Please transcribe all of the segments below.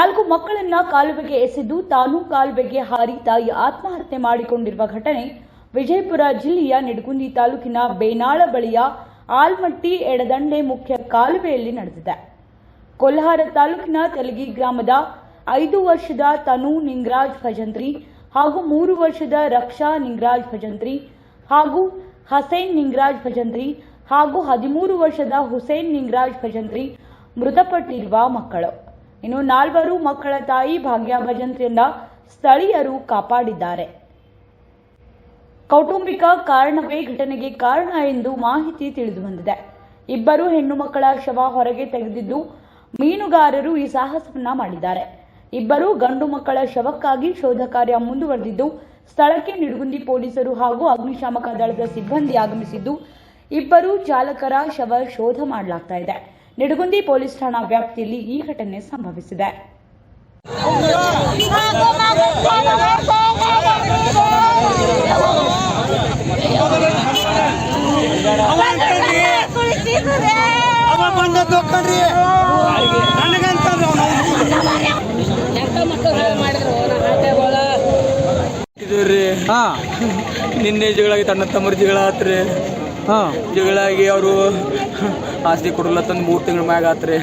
4 ಮಕ್ಕಳನ್ನ ಕಾಲುವೆಗೆ ಎಸೆದು ತಾನೂ ಕಾಲುವೆಗೆ ಹಾರಿ ತಾಯಿ ಆತ್ಮಹತ್ಯೆ ಮಾಡಿಕೊಂಡಿರುವ ಘಟನೆ ವಿಜಯಪುರ ಜಿಲ್ಲೆಯ ನಿಡಗುಂದಿ ತಾಲೂಕಿನ ಬೇನಾಳ ಬಳಿಯ ಆಲ್ಮಟ್ಟಿ ಎಡದಂಡೆ ಮುಖ್ಯ ಕಾಲುವೆಯಲ್ಲಿ ನಡೆದಿದೆ. ಕೊಲ್ಹಾರ ತಾಲೂಕಿನ ತೆಲಗಿ ಗ್ರಾಮದ 5 ವರ್ಷದ ತನು ನಿಂಗರಾಜ್ ಭಜಂತ್ರಿ ಹಾಗೂ 3 ವರ್ಷದ ರಕ್ಷಾ ನಿಂಗರಾಜ್ ಭಜಂತ್ರಿ ಹಾಗೂ ಹಸೇನ್ ನಿಂಗರಾಜ್ ಭಜಂತ್ರಿ ಹಾಗೂ 13 ವರ್ಷದ ಹುಸೇನ್ ನಿಂಗರಾಜ್ ಭಜಂತ್ರಿ ಮೃತಪಟ್ಟಿರುವ ಮಕ್ಕಳು. ಇನ್ನು 4 ಮಕ್ಕಳ ತಾಯಿ ಭಾಗ್ಯ ಭಜಂತ್ರಿಯನ್ನ ಸ್ಥಳೀಯರು ಕಾಪಾಡಿದ್ದಾರೆ. ಕೌಟುಂಬಿಕ ಕಾರಣವೇ ಘಟನೆಗೆ ಕಾರಣ ಎಂದು ಮಾಹಿತಿ ತಿಳಿದುಬಂದಿದೆ. 2 ಹೆಣ್ಣು ಮಕ್ಕಳ ಶವ ಹೊರಗೆ ತೆಗೆದಿದ್ದು ಮೀನುಗಾರರು ಈ ಸಾಹಸವನ್ನ ಮಾಡಿದ್ದಾರೆ. 2 ಗಂಡು ಮಕ್ಕಳ ಶವಕ್ಕಾಗಿ ಶೋಧ ಕಾರ್ಯ ಮುಂದುವರೆದಿದ್ದು ಸ್ಥಳಕ್ಕೆ ನಿಡಗುಂದಿ ಪೊಲೀಸರು ಹಾಗೂ ಅಗ್ನಿಶಾಮಕ ದಳದ ಸಿಬ್ಬಂದಿ ಆಗಮಿಸಿದ್ದು 2 ಚಾಲಕರ ಶವ ಶೋಧ ಮಾಡಲಾಗ್ತಾ ಇದೆ. ನಿಡಗುಂದಿ ಪೊಲೀಸ್ ಠಾಣಾ ವ್ಯಾಪ್ತಿಯಲ್ಲಿ ಈ ಘಟನೆ ಸಂಭವಿಸಿದೆ. ನಿನ್ನೆ ಜಗಳಾಗಿ ತನ್ನ ತಮ್ಮರ ಜಗಳ ಆತ್ರಿ. ಜಗಳಾಗಿ ಅವರು ಆಸ್ತಿ ಕೊಡಲ್ಲ ತಂದು 3 ತಿಂಗಳ ಮ್ಯಾಗ ಆತ್ರಿ.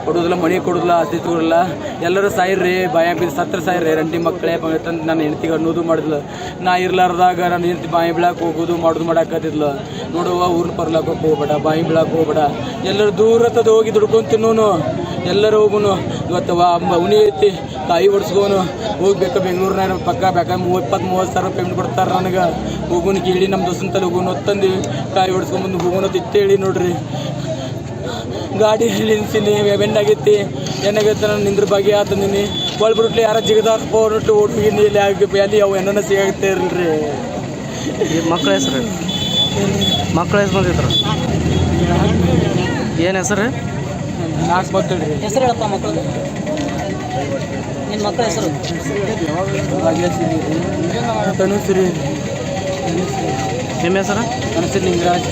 ಕೊಡೋದಿಲ್ಲ, ಮನೆ ಕೊಡೋದಿಲ್ಲ, ಆಸ್ತಿ ಕೊಡಲ್ಲ. ಎಲ್ಲರೂ ಸಾಯಿರ್ರಿ, ಬಾಯಾಗ ಬಿದ್ದು ಸತ್ರ ಸಾಯಿರ್ರಿ. ರಂಡಿ ಮಕ್ಕಳೇ ತಂದು ನನ್ನ ಹೆಂಡತಿಗೆ ಅನ್ನೋದು ಮಾಡಿದ್ಲು. ನಾ ಇರ್ಲಾರ್ದಾಗ ನನ್ನ ಹೆಂಡತಿ ಬಾಯಿ ಬೀಳಾಕ ಹೋಗೋದು ಮಾಡೋದು ಮಾಡಾಕತ್ತಿದ್ಲು. ನೋಡುವ ಊರ್ನ ಪರ್ಲಾಕ ಹೋಗ್ಬೇಡ, ಬಾಯಿ ಬೀಳಾಕ ಹೋಗ್ಬೇಡ, ಎಲ್ಲರೂ ದೂರ ತದ ಹೋಗಿ ದುಡ್ಕೊಂಡು ತಿನ್ನೋನು, ಎಲ್ಲರೂ ಹೋಗೋನು. ಇವತ್ತು ಉನಿ ಐತಿ, ಕಾಯಿ ಹೊಡ್ಸ್ಕೋನು, ಹೋಗ್ಬೇಕು ಬೆಂಗಳೂರಿನಾಗ ಪಕ್ಕ ಬೇಕಾ 20-30 ಸಾವಿರ ಪೇಮೆಂಟ್ ಕೊಡ್ತಾರೆ ನನಗೆ. ಹೋಗೋನು ಕೇಳಿ ನಮ್ಮ ದೋಸ್ತಂತಲ್ಲಿ ಹೋಗೋನು ಹೊತ್ತಂದು ಕಾಯಿ ಹೊಡ್ಸ್ಕೊಂಬಂದು ಹೋಗೋನು ತಿತ್ತೇಳಿ ನೋಡ್ರಿ. ಗಾಡಿ ನಿಲ್ಸಿನಿ, ಬೆಂಡಾಗೈತಿ, ಏನಾಗೈತೆ ನಾನು ನಿಂದ್ರ ಬಗ್ಗೆ ಆತಂದಿನಿ. ಒಳ್ಬಿಡ್ಲಿ ಯಾರ ಜಿಗದಾಕ ಹೋಗ್ಬಿಟ್ಟು ಓಟ್ಬಿಗಿನಿ ಅಲ್ಲಿ ಅವು ಏನನ್ನ ಸಿಗಾಗುತ್ತೆ ಇರಲ್ರಿ. ಮಕ್ಕಳ ಹೆಸರು ಬಂದಿದ್ರು ಏನು ಹೆಸರು? 4 ಮಕ್ಕಳು ರೀ. ಹೆಸರು ಹೇಳಪ್ಪ ಮಕ್ಕಳು. ನಿನ್ನ ಮಕ್ಕಳ ಹೆಸರು? ತನುಶ್ರೀ. ನಿಮ್ಮ ಹೆಸರು? ನನ್ನ ಹೆಸರು ನಿಂಗರಾಜ್.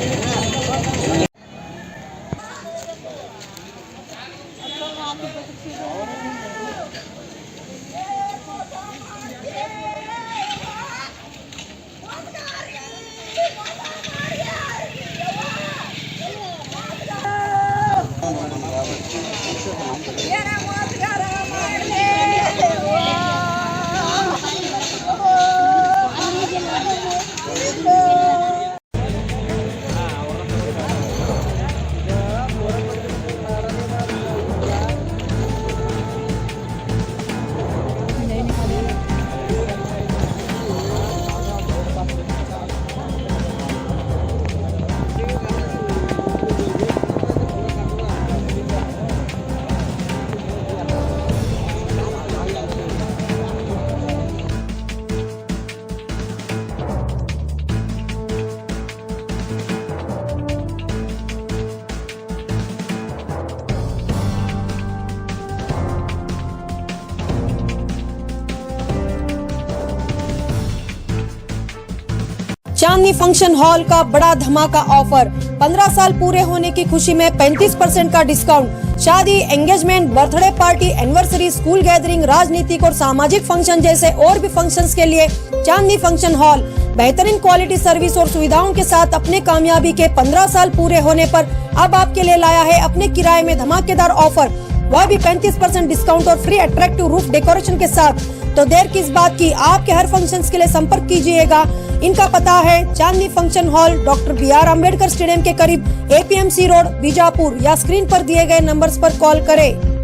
चांदनी फंक्शन हॉल का बड़ा धमाका ऑफर। 15 साल पूरे होने की खुशी में 35% का डिस्काउंट। शादी, engagement, birthday party, anniversary, school gathering, राजनीतिक और सामाजिक फंक्शन जैसे और भी फंक्शंस के लिए चांदनी फंक्शन हॉल बेहतरीन क्वालिटी सर्विस और सुविधाओं के साथ अपने कामयाबी के 15 साल पूरे होने पर अब आपके लिए लाया है अपने किराए में धमाकेदार ऑफर, वह भी 35% डिस्काउंट और फ्री अट्रैक्टिव रूफ डेकोरेशन के साथ। तो देर किस बात की, आपके हर फंक्शंस के लिए संपर्क कीजिएगा। इनका पता है Chandni function hall, doctor BR Ambedkar stadium के करीब, APMC रोड, बीजापुर, या स्क्रीन पर दिए गए नंबर्स पर कॉल करें।